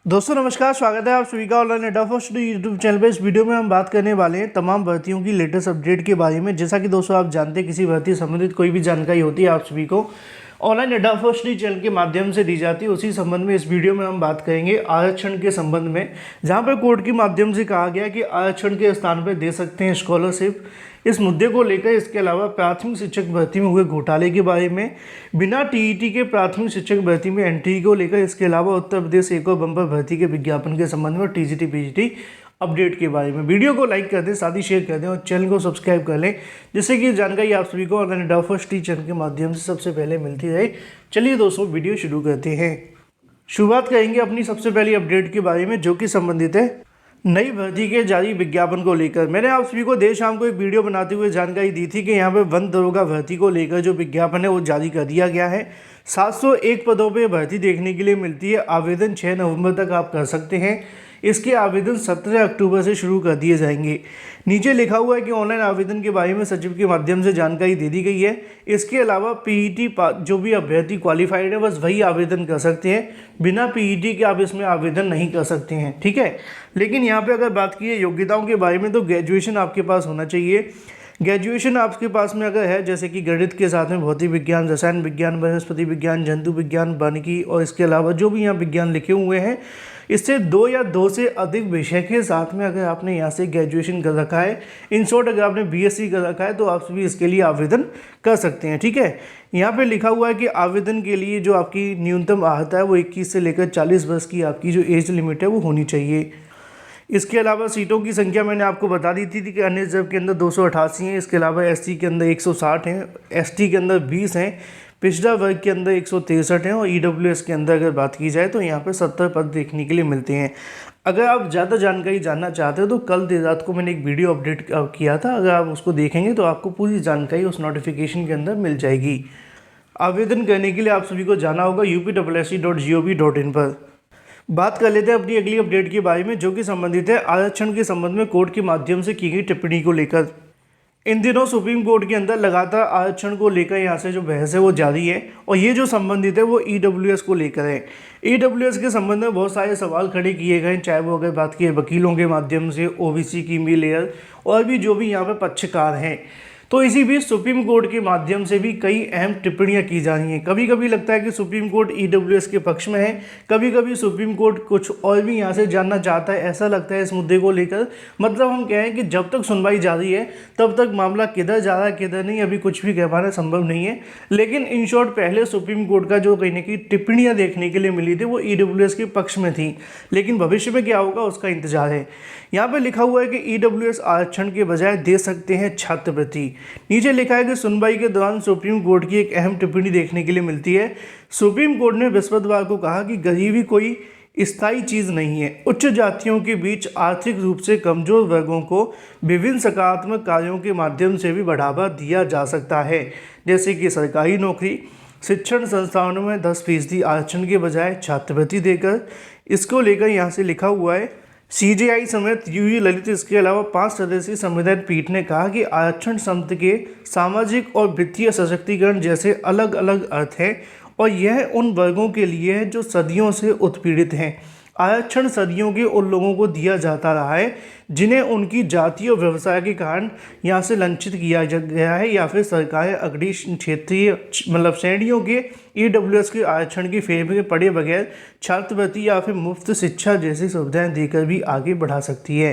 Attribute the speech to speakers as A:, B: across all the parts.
A: दोस्तों नमस्कार, स्वागत है आप सभी का ऑनलाइन अड्डा फर्स्ट यूट्यूब चैनल पे। इस वीडियो में हम बात करने वाले हैं तमाम भर्तियों की लेटेस्ट अपडेट के बारे में। जैसा कि दोस्तों आप जानते हैं, किसी भर्ती से संबंधित कोई भी जानकारी होती है आप सभी को ऑनलाइन अड्डा फर्स्ट चैनल के माध्यम से दी जाती है। उसी संबंध में इस वीडियो में हम बात करेंगे आरक्षण के संबंध में, जहाँ पर कोर्ट के माध्यम से कहा गया कि आरक्षण के स्थान पर दे सकते हैं स्कॉलरशिप। इस मुद्दे को लेकर इसके अलावा प्राथमिक शिक्षक भर्ती में हुए घोटाले के बारे में, बिना टीईटी के प्राथमिक शिक्षक भर्ती में एंट्री को लेकर, इसके अलावा उत्तर प्रदेश एक और बम्पर भर्ती के विज्ञापन के संबंध में, टीजीटी पीजीटी अपडेट के बारे में। वीडियो को लाइक कर दें, साथ ही शेयर कर दें और चैनल को सब्सक्राइब कर लें, जिससे कि जानकारी आप सभी को ऑनलाइन अड्डा फर्स्ट चैनल के माध्यम से सबसे पहले मिलती रहे। चलिए दोस्तों वीडियो शुरू करते हैं। शुरुआत करेंगे अपनी सबसे पहली अपडेट के बारे में, जो कि संबंधित है नई भर्ती के जारी विज्ञापन को लेकर। मैंने आप सभी को देर शाम को एक वीडियो बनाते हुए जानकारी दी थी कि यहाँ पे वन दरोगा भर्ती को लेकर जो विज्ञापन है वो जारी कर दिया गया है। 701 पदों पे भर्ती देखने के लिए मिलती है। आवेदन 6 नवंबर तक आप कर सकते हैं। इसके आवेदन 17 अक्टूबर से शुरू कर दिए जाएंगे। नीचे लिखा हुआ है कि ऑनलाइन आवेदन के बारे में सचिव के माध्यम से जानकारी दे दी गई है। इसके अलावा पीईटी जो भी अभ्यर्थी क्वालिफाइड है बस वही आवेदन कर सकते हैं, बिना पीईटी के आप इसमें आवेदन नहीं कर सकते हैं, ठीक है। लेकिन यहाँ पे अगर बात की है योग्यताओं के बारे में, तो ग्रेजुएशन आपके पास होना चाहिए। ग्रेजुएशन आपके पास में अगर है, जैसे कि गणित के साथ में भौतिक विज्ञान, रसायन विज्ञान, वनस्पति विज्ञान, जंतु विज्ञान, वानिकी और इसके अलावा जो भी यहाँ विज्ञान लिखे हुए हैं, इससे 2 या 2 से अधिक विषय के साथ में अगर आपने यहाँ से ग्रेजुएशन कर रखा है, इन शॉर्ट अगर आपने बीएससी कर रखा है, तो आप भी इसके लिए आवेदन कर सकते हैं, ठीक है। यहाँ पे लिखा हुआ है कि आवेदन के लिए जो आपकी न्यूनतम अर्हता है वो 21 से लेकर 40 वर्ष की आपकी जो एज लिमिट है वो होनी चाहिए। इसके अलावा सीटों की संख्या मैंने आपको बता दी थी कि अन्य रिजर्व के अंदर 288 हैं। इसके अलावा एससी के अंदर 160 हैं, एसटी के अंदर 20 हैं, पिछड़ा वर्ग के अंदर 163 हैं और ईडब्ल्यूएस के अंदर अगर बात की जाए तो यहाँ पर 70 पद देखने के लिए मिलते हैं। अगर आप ज़्यादा जानकारी जानना चाहते हो तो कल देर रात को मैंने एक वीडियो अपडेट किया था, अगर आप उसको देखेंगे तो आपको पूरी जानकारी उस नोटिफिकेशन के अंदर मिल जाएगी। आवेदन करने के लिए आप सभी को जाना होगा upsc.gov.in पर। बात कर लेते हैं अपनी अगली अपडेट के बारे में, जो कि संबंधित है आरक्षण के संबंध में कोर्ट के माध्यम से की गई टिप्पणी को लेकर। इन दिनों सुप्रीम कोर्ट के अंदर लगातार आरक्षण को लेकर यहाँ से जो बहस है वो जारी है, और ये जो संबंधित है वो ईडब्ल्यूएस को लेकर है। ईडब्ल्यूएस के संबंध में बहुत सारे सवाल खड़े किए गए, चाहे वो अगर बात की वकीलों के माध्यम से, ओबीसी की लेयर और भी जो भी यहाँ पर पक्षकार हैं। तो इसी बीच सुप्रीम कोर्ट के माध्यम से भी कई अहम टिप्पणियां की जा रही हैं। कभी कभी लगता है कि सुप्रीम कोर्ट ईडब्ल्यूएस के पक्ष में है, कभी कभी सुप्रीम कोर्ट कुछ और भी यहाँ से जानना चाहता है, ऐसा लगता है इस मुद्दे को लेकर। मतलब हम कहें कि जब तक सुनवाई जारी है तब तक मामला किधर जा रहा है किधर नहीं, अभी कुछ भी कह पाना संभव नहीं है। लेकिन इन शॉर्ट पहले सुप्रीम कोर्ट का जो कहीं ना कहीं टिप्पणियाँ देखने के लिए मिली थी वो ईडब्ल्यूएस के पक्ष में थी, लेकिन भविष्य में क्या होगा उसका इंतजार है। यहाँ पर लिखा हुआ है कि ईडब्ल्यूएस आरक्षण के बजाय दे सकते हैं छात्रवृत्ति। नीचे लिखा है कि सुनवाई के दौरान सुप्रीम कोर्ट की एक अहम टिप्पणी देखने के लिए मिलती है। सुप्रीम कोर्ट ने बृहस्पतिवार को कहा कि गरीबी कोई स्थायी चीज़ नहीं है। उच्च जातियों के बीच आर्थिक रूप से कमजोर वर्गों को विभिन्न सकारात्मक कार्यों के माध्यम से भी बढ़ावा दिया जा सकता है, जैसे कि सरकारी नौकरी, शिक्षण संस्थानों में 10% आरक्षण के बजाय छात्रवृत्ति देकर। इसको लेकर यहाँ से लिखा हुआ है सीजेआई समेत यूयू ललित, इसके अलावा 5 सदस्यीय संविधान पीठ ने कहा कि आरक्षण शब्द के सामाजिक और वित्तीय सशक्तिकरण जैसे अलग अलग अर्थ हैं, और यह उन वर्गों के लिए है जो सदियों से उत्पीड़ित हैं। आरक्षण सदियों के उन लोगों को दिया जाता रहा है जिन्हें उनकी जाति और व्यवसाय के कारण यहाँ से लंचित किया गया है, या फिर सरकारें अगली क्षेत्रीय श्रेणियों के ईडब्ल्यूएस के आरक्षण की फेर में पड़े बगैर छात्रवृत्ति या फिर मुफ्त शिक्षा जैसी सुविधाएं देकर भी आगे बढ़ा सकती है।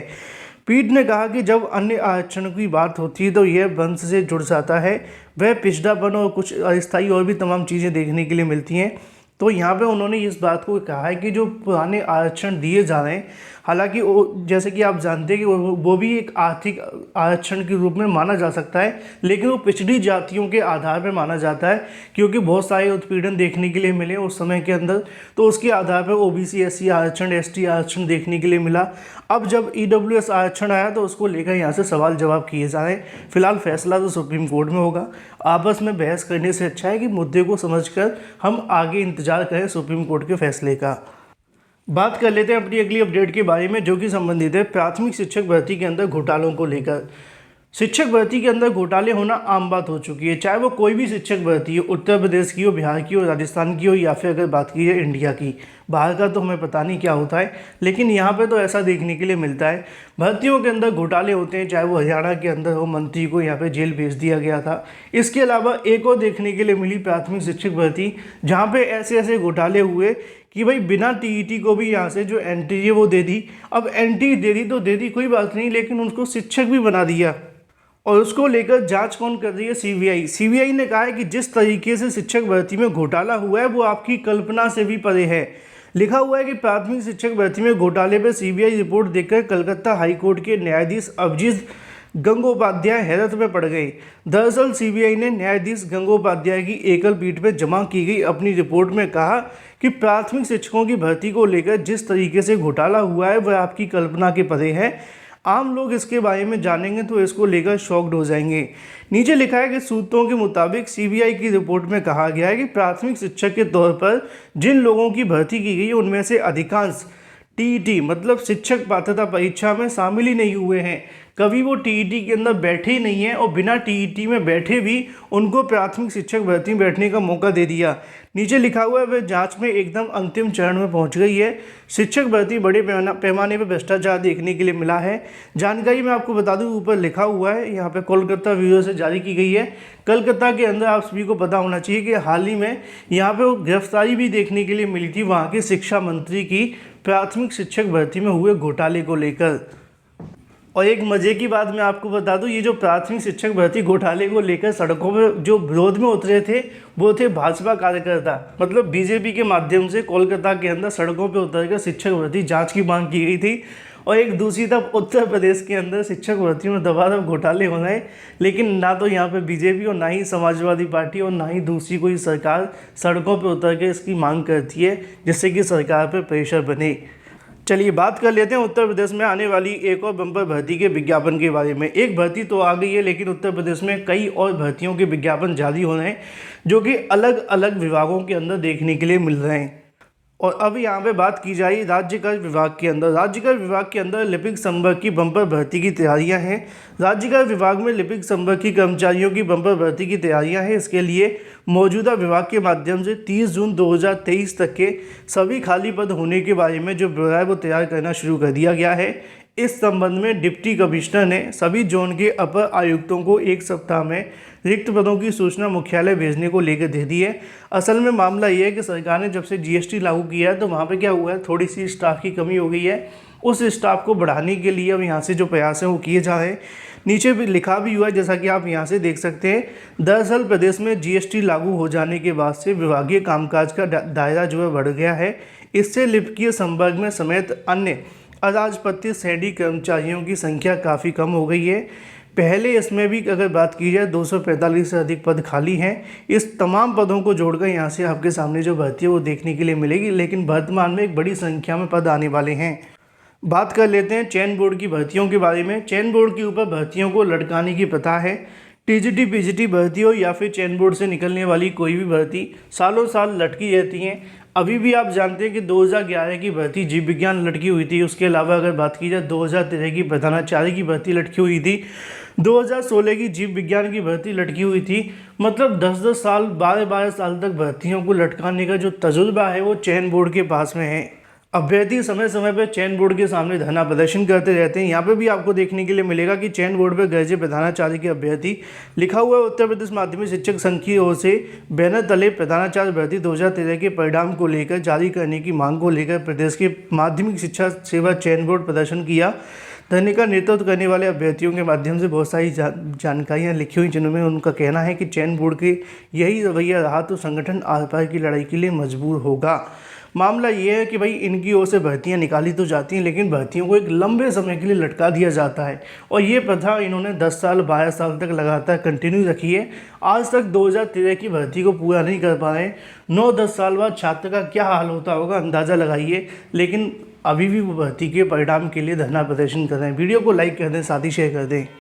A: पीठ ने कहा कि जब अन्य आरक्षण की बात होती है तो यह वंश से जुड़ जाता है, वह पिछड़ापन और कुछ अस्थायी और भी तमाम चीज़ें देखने के लिए मिलती हैं। तो यहाँ पे उन्होंने इस बात को कहा है कि जो पुराने आरक्षण दिए जा रहे हैं, हालांकि जैसे कि आप जानते हैं कि वो भी एक आर्थिक आरक्षण के रूप में माना जा सकता है, लेकिन वो पिछड़ी जातियों के आधार पर माना जाता है, क्योंकि बहुत सारे उत्पीड़न देखने के लिए मिले उस समय के अंदर, तो उसके आधार पर ओबीसी एससी आरक्षण, एसटी आरक्षण देखने के लिए मिला। अब जब ईडब्ल्यूएस आरक्षण आया तो उसको लेकर यहाँ से सवाल जवाब किए जा रहे हैं। फिलहाल फैसला तो सुप्रीम कोर्ट में होगा। आपस में बहस करने से अच्छा है कि मुद्दे को समझकर हम आगे इंतजार करें सुप्रीम कोर्ट के फैसले का। बात कर लेते हैं अपनी अगली अपडेट के बारे में, जो कि संबंधित है प्राथमिक शिक्षक भर्ती के अंदर घोटालों को लेकर। शिक्षक भर्ती के अंदर घोटाले होना आम बात हो चुकी है, चाहे वो कोई भी शिक्षक भर्ती हो, उत्तर प्रदेश की हो, बिहार की हो, राजस्थान की हो, या फिर अगर बात की जाए इंडिया की। बाहर का तो हमें पता नहीं क्या होता है, लेकिन यहाँ पे तो ऐसा देखने के लिए मिलता है। भर्तियों के अंदर घोटाले होते हैं, चाहे वो हरियाणा के अंदर हो, मंत्री को यहाँ पे जेल भेज दिया गया था। इसके अलावा एक और देखने के लिए मिली प्राथमिक शिक्षक भर्ती, जहाँ पे ऐसे ऐसे घोटाले हुए कि भाई बिना टीईटी को भी यहाँ से जो एंट्री है वो दे दी। अब एंट्री दे दी तो दे दी, कोई बात नहीं, लेकिन उनको शिक्षक भी बना दिया। और उसको लेकर जांच कौन कर रही है? सीबीआई। सीबीआई ने कहा है कि जिस तरीके से शिक्षक भर्ती में घोटाला हुआ है वो आपकी कल्पना से भी परे है। लिखा हुआ है कि प्राथमिक शिक्षक भर्ती में घोटाले पर सीबीआई रिपोर्ट देखकर कलकत्ता हाईकोर्ट के न्यायाधीश अभिजीत गंगोपाध्याय हैरत में पड़ गए। दरअसल सीबीआई ने न्यायाधीश गंगोपाध्याय की एकल पीठ में जमा की गई अपनी रिपोर्ट में कहा कि प्राथमिक शिक्षकों की भर्ती को लेकर जिस तरीके से घोटाला हुआ है वह आपकी कल्पना के परे है। आम लोग इसके बारे में जानेंगे तो इसको लेकर शॉक्ड हो जाएंगे। नीचे लिखा है कि सूत्रों के मुताबिक सीबीआई की रिपोर्ट में कहा गया है कि प्राथमिक शिक्षक के तौर पर जिन लोगों की भर्ती की गई उनमें से अधिकांश टीईटी मतलब शिक्षक पात्रता परीक्षा में शामिल ही नहीं हुए हैं, कभी वो टीईटी के अंदर बैठे ही नहीं हैं, और बिना टीईटी में बैठे भी उनको प्राथमिक शिक्षक भर्ती में बैठने का मौका दे दिया। नीचे लिखा हुआ है वह जांच में एकदम अंतिम चरण में पहुंच गई है। शिक्षक भर्ती बड़े पैमाने पर भ्रष्टाचार देखने के लिए मिला है। जानकारी मैं आपको बता दूं, ऊपर लिखा हुआ है, यहाँ पे कोलकाता ब्यूरो से जारी की गई है। कलकत्ता के अंदर आप सभी को पता होना चाहिए कि हाल ही में यहाँ पे वो गिरफ्तारी भी देखने के लिए मिली थी वहाँ के शिक्षा मंत्री की, प्राथमिक शिक्षक भर्ती में हुए घोटाले को लेकर। और एक मज़े की बात मैं आपको बता दूं, ये जो प्राथमिक शिक्षक भर्ती घोटाले को लेकर सड़कों पर जो विरोध में उतरे थे वो थे भाजपा कार्यकर्ता। मतलब बीजेपी के माध्यम से कोलकाता के अंदर सड़कों पर उतरकर शिक्षक भर्ती जांच की मांग की गई थी। और एक दूसरी तरफ उत्तर प्रदेश के अंदर शिक्षक भर्ती में दबादब घोटाले हो रहे, लेकिन ना तो यहाँ पे बीजेपी और ना ही समाजवादी पार्टी और ना ही दूसरी कोई सरकार सड़कों पर उतर के इसकी मांग करती है जिससे कि सरकार पर प्रेशर बने। चलिए बात कर लेते हैं उत्तर प्रदेश में आने वाली एक और बम्पर भर्ती के विज्ञापन के बारे में। एक भर्ती तो आ गई है, लेकिन उत्तर प्रदेश में कई और भर्तियों के विज्ञापन जारी हो रहे हैं जो कि अलग अलग विभागों के अंदर देखने के लिए मिल रहे हैं। और अब यहाँ पे बात की जाए राज्य कर विभाग के अंदर। राज्य कर विभाग के अंदर लिपिक संवर्ग की बम्पर भर्ती की तैयारियां हैं। राज्य कर विभाग में लिपिक संवर्ग की कर्मचारियों की बम्पर भर्ती की तैयारियां हैं। इसके लिए मौजूदा विभाग के माध्यम से 30 जून 2023 तक के सभी खाली पद होने के बारे में जो ब्यौरा है वो तैयार करना शुरू कर दिया गया है। इस संबंध में डिप्टी कमिश्नर ने सभी जोन के अपर आयुक्तों को एक सप्ताह में रिक्त पदों की सूचना मुख्यालय भेजने को लेकर दे दी है। असल में मामला ये है कि सरकार ने जब से जीएसटी लागू किया है तो वहाँ पे क्या हुआ है, थोड़ी सी स्टाफ की कमी हो गई है। उस स्टाफ को बढ़ाने के लिए अब यहाँ से जो प्रयास हैं वो किए जा रहे हैं। नीचे भी लिखा भी हुआ है जैसा कि आप यहाँ से देख सकते हैं। दरअसल प्रदेश में जीएसटी लागू हो जाने के बाद से विभागीय कामकाज का दायरा जो है बढ़ गया है। इससे लिपिकीय संवर्ग में समेत अन्य अराजपत्रित शहरी कर्मचारियों की संख्या काफ़ी कम हो गई है। पहले इसमें भी अगर बात की जाए 245 से अधिक पद खाली हैं। इस तमाम पदों को जोड़कर यहाँ से आपके सामने जो भर्ती है वो देखने के लिए मिलेगी, लेकिन वर्तमान में एक बड़ी संख्या में पद आने वाले हैं। बात कर लेते हैं चयन बोर्ड की भर्तियों के बारे में। चयन बोर्ड के ऊपर भर्तियों को लटकाने की प्रथा है। टीजीटी पीजीटी भर्ती हो या फिर चयन बोर्ड से निकलने वाली कोई भी भर्ती सालों साल लटकी रहती हैं। अभी भी आप जानते हैं कि 2011 की भर्ती जीव विज्ञान लटकी हुई थी। उसके अलावा अगर बात की जाए 2013 की प्रधानाचार्य की भर्ती लटकी हुई थी। 2016 की जीव विज्ञान की भर्ती लटकी हुई थी। मतलब 10-10 साल 12-12 साल तक भर्तियों को लटकाने का जो तजुर्बा है वो चयन बोर्ड के पास में है। अभ्यर्थी समय समय पर चयन बोर्ड के सामने धरना प्रदर्शन करते रहते हैं। यहाँ पे भी आपको देखने के लिए मिलेगा कि चयन बोर्ड पर गरजे प्रधानाचार्य के अभ्यर्थी। लिखा हुआ है उत्तर प्रदेश माध्यमिक शिक्षक संघ की ओर से बैनर तले प्रधानाचार्य भर्ती 2013 के परिणाम को लेकर जारी करने की मांग को लेकर प्रदेश के माध्यमिक शिक्षा सेवा चयन बोर्ड प्रदर्शन किया। धरने का नेतृत्व करने वाले अभ्यर्थियों के माध्यम से बहुत सारी जानकारियाँ लिखी हुई, जिनमें उनका कहना है कि चयन बोर्ड के यही रवैया रहा तो संगठन आर पार की लड़ाई के लिए मजबूर होगा। मामला ये है कि भाई इनकी ओर से भर्तियां निकाली तो जाती हैं, लेकिन भर्तियों को एक लंबे समय के लिए लटका दिया जाता है। और ये प्रथा इन्होंने 10 साल 12 साल तक लगातार कंटिन्यू रखी है। आज तक 2013 की भर्ती को पूरा नहीं कर पाए। 9-10 साल बाद छात्र का क्या हाल होता होगा अंदाज़ा लगाइए। लेकिन अभी भी वो भर्ती के परिणाम के लिए धरना प्रदर्शन कर रहे हैं। वीडियो को लाइक कर दें, साथ ही शेयर कर दें।